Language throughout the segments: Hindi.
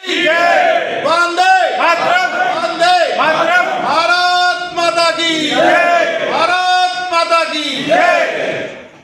जय। वंदे मातरम। वंदे मातरम। भारत माता की जय। भारत माता की जय।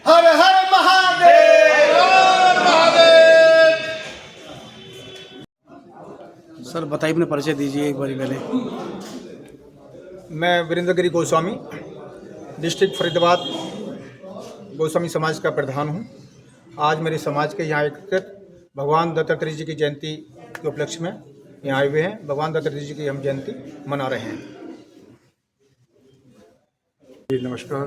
हर हर महादेव। हर महादेव। सर बताइए, अपने परिचय दीजिए एक बारी पहले। मैं वीरेंद्र गिरी गोस्वामी, डिस्ट्रिक्ट फरीदाबाद गोस्वामी समाज का प्रधान हूँ। आज मेरे समाज के यहाँ एकत्रित भगवान दत्तात्रेय जी की जयंती के उपलक्ष्य में यहाँ आए हुए हैं। भगवान दत्तात्रेय जी की हम जयंती मना रहे हैं। जी नमस्कार,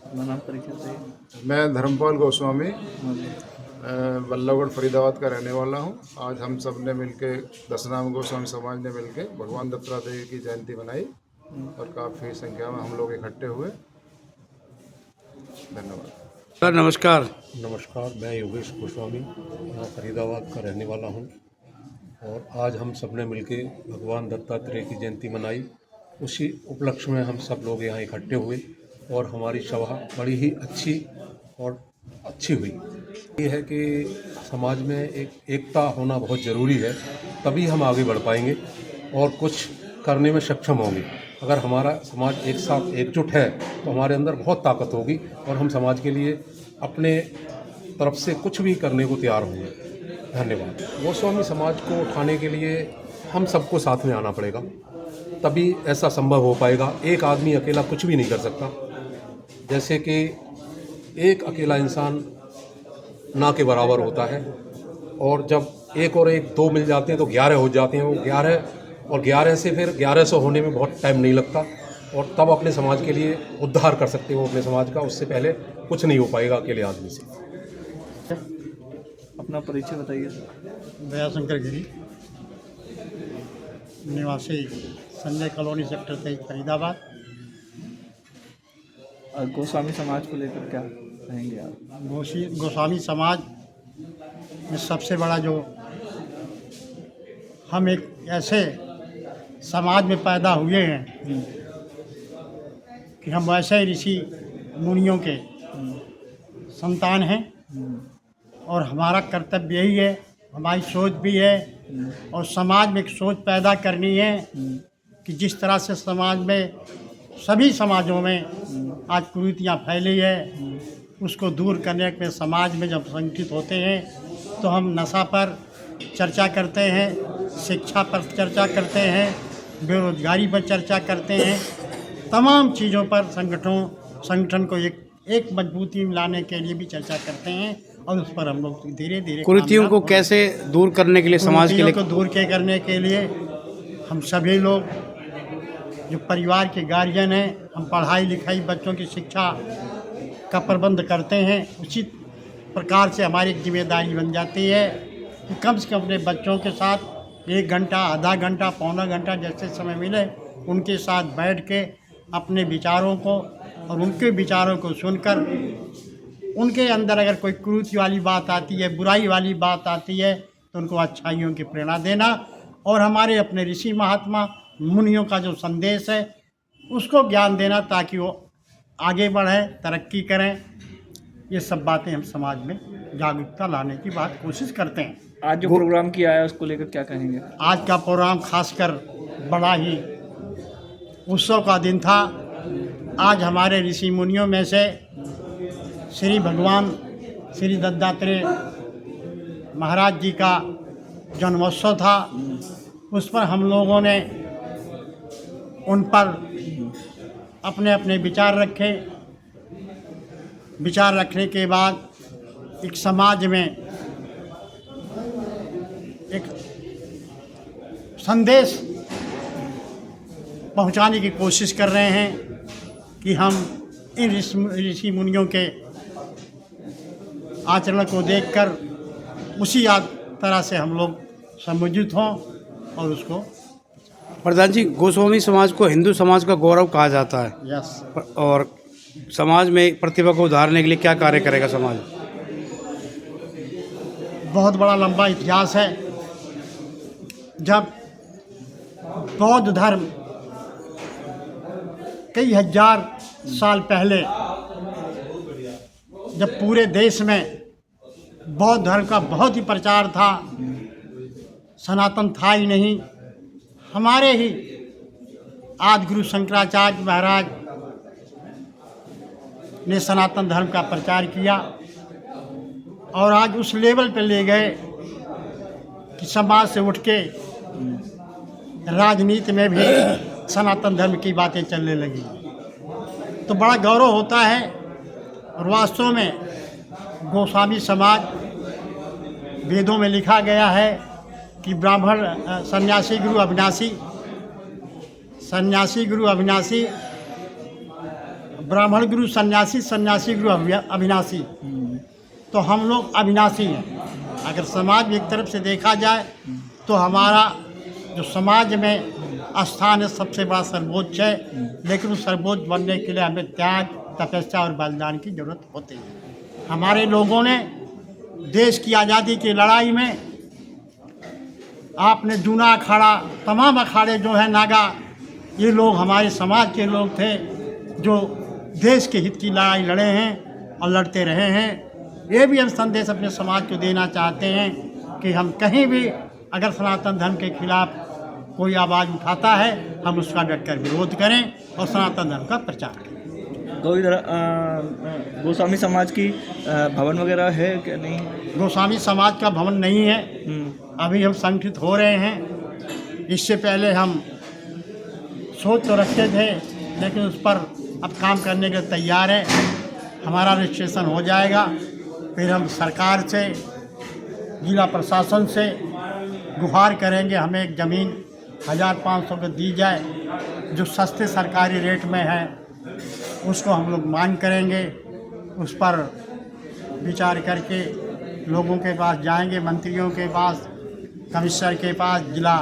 अपना नाम परिचय दीजिए। मैं धर्मपाल गोस्वामी बल्लभगढ़ फरीदाबाद का रहने वाला हूँ। आज हम सब ने मिलके दशनाम गोस्वामी समाज ने मिलके भगवान दत्तात्रेय की जयंती मनाई और काफ़ी संख्या में हम लोग इकट्ठे हुए। धन्यवाद। सर नमस्कार। नमस्कार, मैं योगेश गोस्वामी यहाँ फरीदाबाद का रहने वाला हूँ और आज हम सब ने मिलके भगवान दत्तात्रेय की जयंती मनाई। उसी उपलक्ष्य में हम सब लोग यहाँ इकट्ठे हुए और हमारी सभा बड़ी ही अच्छी हुई। ये है कि समाज में एकता होना बहुत ज़रूरी है, तभी हम आगे बढ़ पाएंगे और कुछ करने में सक्षम होंगे। अगर हमारा समाज एक साथ एकजुट है तो हमारे अंदर बहुत ताकत होगी और हम समाज के लिए अपने तरफ से कुछ भी करने को तैयार होंगे। धन्यवाद। गोस्वामी समाज को उठाने के लिए हम सबको साथ में आना पड़ेगा, तभी ऐसा संभव हो पाएगा। एक आदमी अकेला कुछ भी नहीं कर सकता। जैसे कि एक अकेला इंसान ना के बराबर होता है और जब एक और एक दो मिल जाते हैं तो 11 हो जाते हैं। वो 11 और 11 से फिर 1100 होने में बहुत टाइम नहीं लगता और तब अपने समाज के लिए उद्धार कर सकते हो अपने समाज का। उससे पहले कुछ नहीं हो पाएगा अकेले आदमी से। अपना परिचय बताइए। दयाशंकर गिरी, निवासी संजय कॉलोनी सेक्टर 23 फरीदाबाद। गोस्वामी समाज को लेकर क्या कहेंगे आप? गोस्वामी समाज में सबसे बड़ा जो हम एक ऐसे समाज में पैदा हुए हैं कि हम वैसे ऋषि मुनियों के संतान हैं और हमारा कर्तव्य यही है, हमारी सोच भी है और समाज में एक सोच पैदा करनी है कि जिस तरह से समाज में सभी समाजों में आज कुरीतियाँ फैली है, उसको दूर करने के समाज में जब संगठित होते हैं तो हम नशा पर चर्चा करते हैं, शिक्षा पर चर्चा करते हैं, बेरोजगारी पर चर्चा करते हैं, तमाम चीज़ों पर संगठन को एक मजबूती में लाने के लिए भी चर्चा करते हैं और उस पर हम लोग धीरे धीरे कुरीतियों को कैसे दूर करने के लिए, समाज के लिए को दूर करने के लिए हम सभी लोग जो परिवार के गार्जियन हैं, हम पढ़ाई लिखाई बच्चों की शिक्षा का प्रबंध करते हैं। उसी प्रकार से हमारी एक जिम्मेदारी बन जाती है कि कम से कम अपने बच्चों के साथ 1 घंटा, आधा घंटा, पौना घंटा जैसे समय मिले उनके साथ बैठ के अपने विचारों को और उनके विचारों को सुनकर उनके अंदर अगर कोई कुरीति वाली बात आती है, बुराई वाली बात आती है तो उनको अच्छाइयों की प्रेरणा देना और हमारे अपने ऋषि महात्मा मुनियों का जो संदेश है उसको ज्ञान देना ताकि वो आगे बढ़ें, तरक्की करें। ये सब बातें हम समाज में जागरूकता लाने की बात कोशिश करते हैं। आज जो प्रोग्राम किया है उसको लेकर क्या कहेंगे? आज का प्रोग्राम खासकर बड़ा ही उत्सव का दिन था। आज हमारे ऋषि मुनियों में से श्री भगवान श्री दत्तात्रेय महाराज जी का जन्मोत्सव था। उस पर हम लोगों ने उन पर अपने अपने विचार रखे। विचार रखने के बाद एक समाज में एक संदेश पहुंचाने की कोशिश कर रहे हैं कि हम इन ऋषि मुनियों के आचरण को देखकर उसी तरह से हम लोग सम्मिलित हों और उसको। प्रधान जी, गोस्वामी समाज को हिंदू समाज का गौरव कहा जाता है। यस। और समाज में प्रतिभा को उधारने के लिए क्या कार्य करेगा समाज? बहुत बड़ा लंबा इतिहास है। जब बौद्ध धर्म कई हजार साल पहले जब पूरे देश में बौद्ध धर्म का बहुत ही प्रचार था, सनातन था ही नहीं। हमारे ही आदि गुरु शंकराचार्य महाराज ने सनातन धर्म का प्रचार किया और आज उस लेवल पे ले गए कि समाज से उठ के राजनीति में भी सनातन धर्म की बातें चलने लगी। तो बड़ा गौरव होता है। और वास्तव में गोस्वामी समाज, वेदों में लिखा गया है कि ब्राह्मण सन्यासी गुरु अविनाशी, सन्यासी गुरु अविनाशी, ब्राह्मण गुरु सन्यासी, सन्यासी गुरु अविनाशी। तो हम लोग अविनाशी हैं। अगर समाज में एक तरफ से देखा जाए तो हमारा जो समाज में स्थान है सबसे बड़ा सर्वोच्च है, लेकिन उस सर्वोच्च बनने के लिए हमें त्याग, तपस्या और बलिदान की जरूरत होती है। हमारे लोगों ने देश की आज़ादी की लड़ाई में आपने जूना अखाड़ा, तमाम अखाड़े जो है नागा, ये लोग हमारे समाज के लोग थे जो देश के हित की लड़ाई लड़े हैं और लड़ते रहे हैं। ये भी हम संदेश अपने समाज को देना चाहते हैं कि हम कहीं भी अगर सनातन धर्म के खिलाफ कोई आवाज़ उठाता है, हम उसका डटकर विरोध करें और सनातन धर्म का प्रचार करें। तो इधर गोस्वामी समाज की भवन वगैरह है क्या? नहीं, गोस्वामी समाज का भवन नहीं है। अभी हम संगठित हो रहे हैं। इससे पहले हम सोच तो रखते थे, लेकिन उस पर अब काम करने के लिए तैयार है। हमारा रजिस्ट्रेशन हो जाएगा, फिर हम सरकार से, जिला प्रशासन से गुहार करेंगे हमें एक ज़मीन 1500 को दी जाए, जो सस्ते सरकारी रेट में है। उसको हम लोग मांग करेंगे, उस पर विचार करके लोगों के पास जाएंगे, मंत्रियों के पास, कमिश्नर के पास, जिला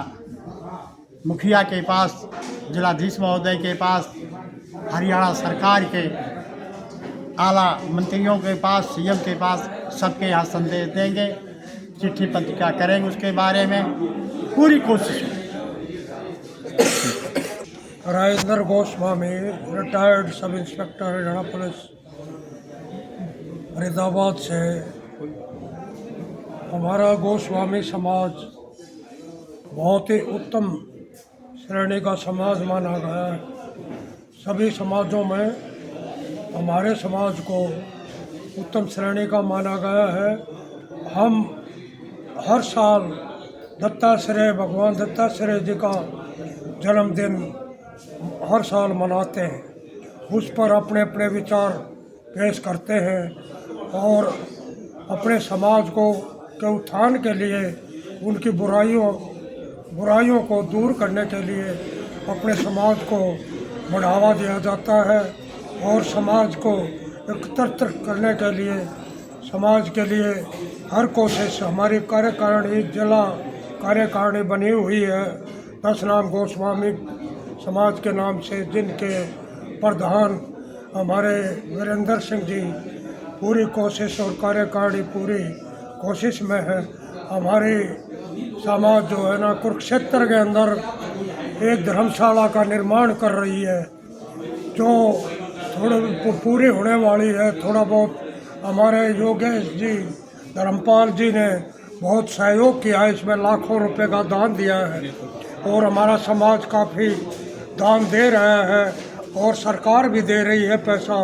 मुखिया के पास, जिलाधीश महोदय के पास, हरियाणा सरकार के आला मंत्रियों के पास, सीएम के पास, सबके यहाँ संदेश देंगे, चिट्ठी पत्रिका करेंगे उसके बारे में, पूरी कोशिश। Rajendra Goswami, retired sub inspector Haryana police, Faridabad से। हमारा गोस्वामी समाज बहुत ही उत्तम श्रेणी का समाज माना गया है। सभी समाजों में हमारे समाज को उत्तम श्रेणी का माना गया है। हम हर साल दत्तात्रेय, भगवान दत्तात्रेय जी का जन्मदिन हर साल मनाते हैं। उस पर अपने अपने विचार पेश करते हैं और अपने समाज को के उत्थान के लिए, उनकी बुराइयों को दूर करने के लिए अपने समाज को बढ़ावा दिया जाता है और समाज को एकत्र करने के लिए, समाज के लिए हर कोशिश। हमारी कार्यकारिणी, जिला कार्यकारिणी बनी हुई है 10 नाम गोस्वामी समाज के नाम से, जिनके प्रधान हमारे वीरेंद्र सिंह जी पूरी कोशिश और कार्यकारिणी पूरी कोशिश में है। हमारी समाज जो है ना, कुरुक्षेत्र के अंदर एक धर्मशाला का निर्माण कर रही है, जो थोड़ी पूरी होने वाली है। थोड़ा बहुत हमारे योगेश जी, धर्मपाल जी ने बहुत सहयोग किया है, इसमें लाखों रुपए का दान दिया है और हमारा समाज काफ़ी दान दे रहा है और सरकार भी दे रही है पैसा।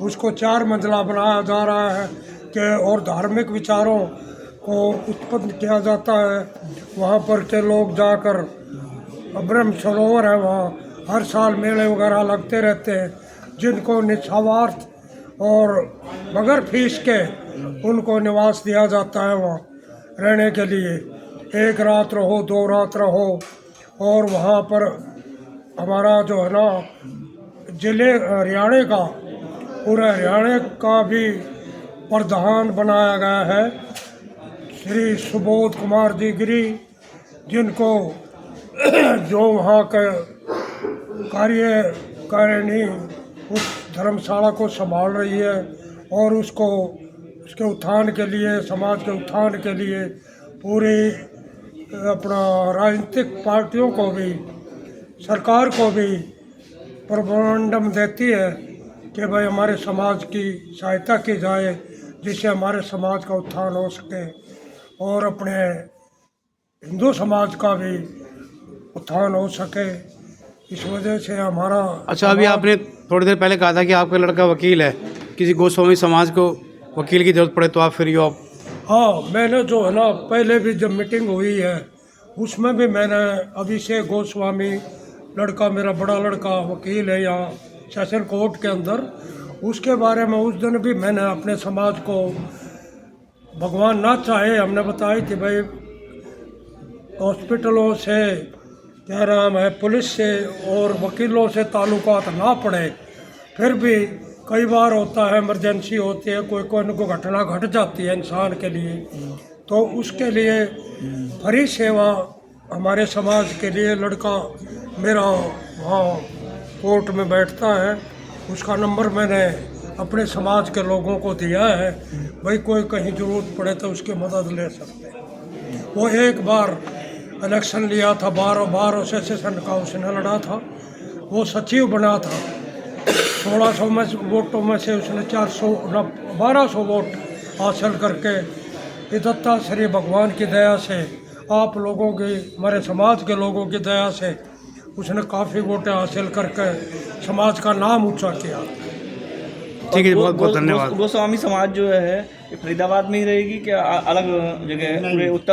उसको 4 मंजिला बनाया जा रहा है कि और धार्मिक विचारों को उत्पन्न किया जाता है। वहाँ पर के लोग जाकर, ब्रह्म सरोवर है वहाँ, हर साल मेले वगैरह लगते रहते हैं, जिनको निस्वार्थ और बगैर फीस के उनको निवास दिया जाता है वहाँ रहने के लिए। 1 रात रहो, 2 रात रहो। और वहाँ पर हमारा जो है ना, जिले हरियाणा का, पूरे हरियाणा का भी प्रधान बनाया गया है श्री सुबोध कुमार जी गिरी, जिनको जो वहाँ के कार्यकारिणी उस धर्मशाला को संभाल रही है और उसको, उसके उत्थान के लिए, समाज के उत्थान के लिए पूरी अपना राजनीतिक पार्टियों को भी, सरकार को भी प्रबंधन देती है कि भाई हमारे समाज की सहायता की जाए, जिससे हमारे समाज का उत्थान हो सके और अपने हिंदू समाज का भी उत्थान हो सके, इस वजह से हमारा अच्छा, अभी आपने थोड़ी देर पहले कहा था कि आपका लड़का वकील है, किसी गोस्वामी समाज को वकील की जरूरत पड़े तो आप फ्री ऑफ। हाँ, मैंने जो है ना पहले भी जब मीटिंग हुई है उसमें भी मैंने अभिषेक गोस्वामी लड़का, मेरा बड़ा लड़का वकील है यहाँ सेशन कोर्ट के अंदर, उसके बारे में उस दिन भी मैंने अपने समाज को, भगवान ना चाहे, हमने बताया कि भाई हॉस्पिटलों से, क्या नाम है, पुलिस से और वकीलों से ताल्लुकात ना पड़े, फिर भी कई बार होता है, इमरजेंसी होती है, कोई न कोई घटना घट जाती है इंसान के लिए, तो उसके लिए फ्री सेवा हमारे समाज के लिए लड़का मेरा वहाँ कोर्ट में बैठता है, उसका नंबर मैंने अपने समाज के लोगों को दिया है, भाई कोई कहीं ज़रूरत पड़े तो उसकी मदद ले सकते हैं। वो एक बार इलेक्शन लिया था, 12 सेशन का उसने लड़ा था, वो सचिव बना था, 1600 वोटों में से उसने 1200 वोट हासिल करके दत्ता श्री भगवान की दया से, आप लोगों की, हमारे समाज के लोगों की दया से उसने काफ़ी वोटें हासिल करके समाज का नाम ऊंचा किया। ठीक है, बहुत बहुत धन्यवाद। गोस्वामी समाज जो है ये फरीदाबाद में ही रहेगी क्या अलग जगह पूरे उत्तर